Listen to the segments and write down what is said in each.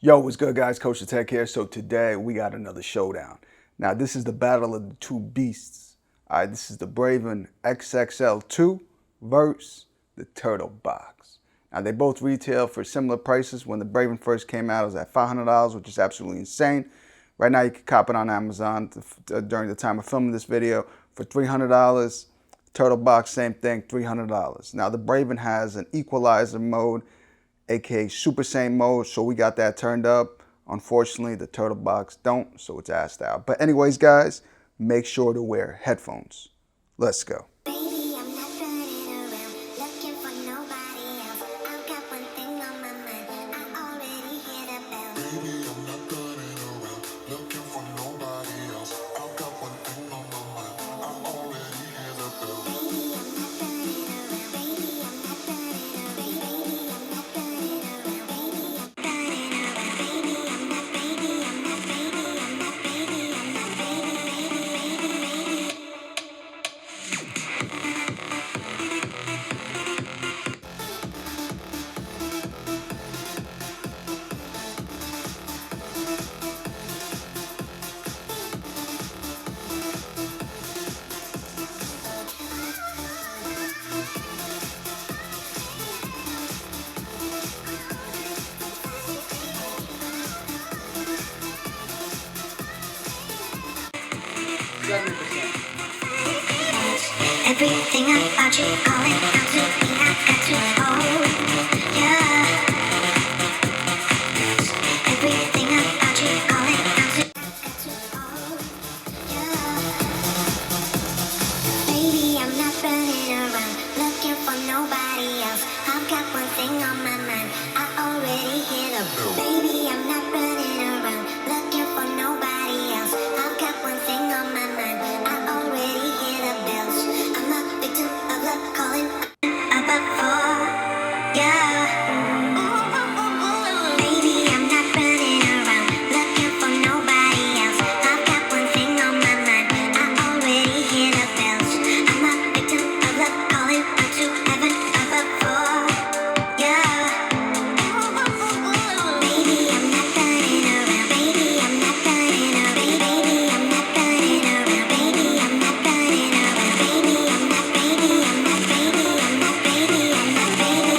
Yo, what's good, guys? KosherTech here. So today we got another showdown. Now this is the battle of the two beasts. All right, this is the Braven XXL2 versus the TurtleBox. Now they both retail for similar prices. When the Braven first came out, it was at $500, which is absolutely insane. Right now you can cop it on Amazon during the time of filming this video for $300. TurtleBox, same thing, $300. Now the Braven has an equalizer mode, aka Super Saiyan mode, so we got that turned up. Unfortunately, the TurtleBox don't, so it's assed out. But anyways, guys, make sure to wear headphones. Let's go. Everything about you calling out to me, I got to hold, yeah. Everything about you calling out to me, I got to hold, yeah. Baby, I'm not running around looking for nobody else. I've got one thing on my mind, I already hit a boo. Baby, I'm not running around looking for nobody else. I've got one thing on my mind, I already hit a bills. I'm a victim of love calling up a four, yeah. Baby, I'm not running around looking for nobody else. I've got one thing on my mind, I already hit a bills. I'm a victim of love calling up to heaven up a four, yeah. Baby, I'm not running around. Baby, I'm not running around. Baby, I'm not running around. Baby, I'm not running around. Baby, I'm not. Baby, I'm not. Baby, I'm not. Baby, I'm not. Baby.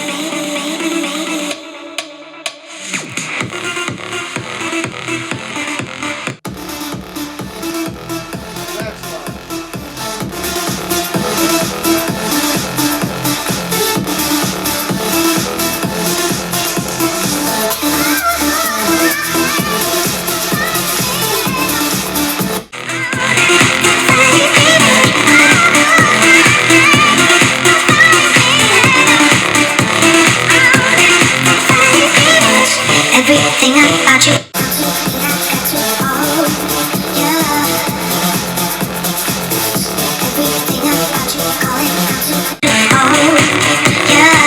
Everything about you, I got to hold, yeah. Everything about you calling out to hold, yeah.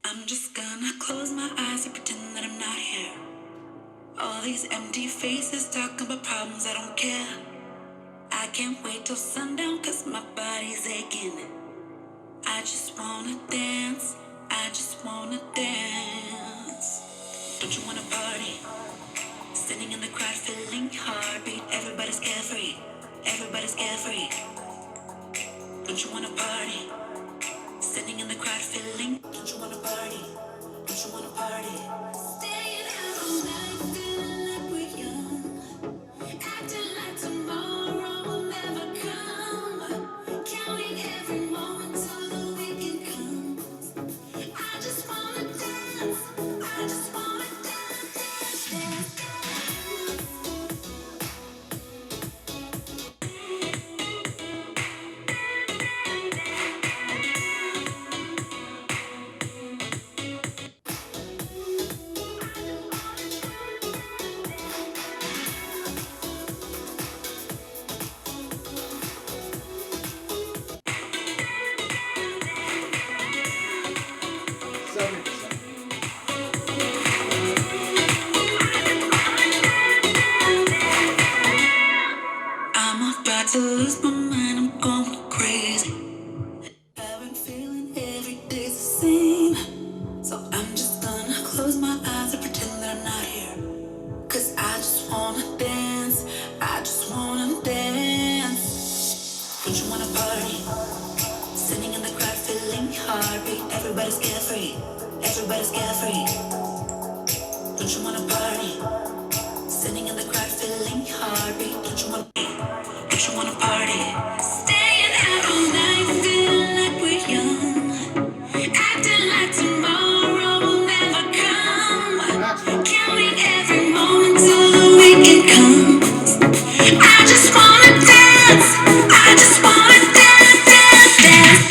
I'm just gonna close my eyes and pretend that I'm not here. All these empty faces talking about problems, I don't care. I can't wait till sundown cause my body's aching. I just wanna dance, I just wanna dance. Don't you wanna party? Standing in the crowd feeling heartbeat. Everybody's carefree, everybody's carefree. Don't you wanna party? Standing in the crowd feeling. Don't you wanna party? Don't you wanna party? Staying out all night, feeling like we're young. Acting like tomorrow will never come. Counting every moment till the weekend comes. I just wanna dance. I just wanna dance, dance, dance. just wanna dance. I just wanna dance. Don't you wanna party? Sitting in the crowd, feeling heartbeat. Everybody's carefree. Everybody's carefree. Don't you wanna party? Sitting in the crowd, feeling heartbeat. Don't you wanna party? Staying out all night, feeling like we're young. Acting like tomorrow will never come. Counting every moment till the weekend comes. I just wanna dance. I just wanna dance, dance, dance,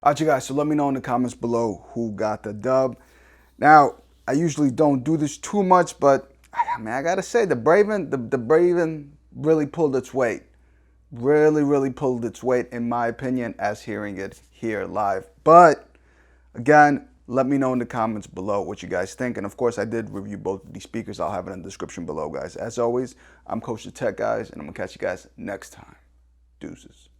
All right, you guys, so let me know in the comments below who got the dub. Now, I usually don't do this too much, but I mean, I gotta say, the Braven really pulled its weight. Really pulled its weight, in my opinion, as hearing it here live. But, again, let me know in the comments below what you guys think. And, of course, I did review both of these speakers. I'll have it in the description below, guys. As always, I'm KosherTech, guys, and I'm gonna catch you guys next time. Deuces.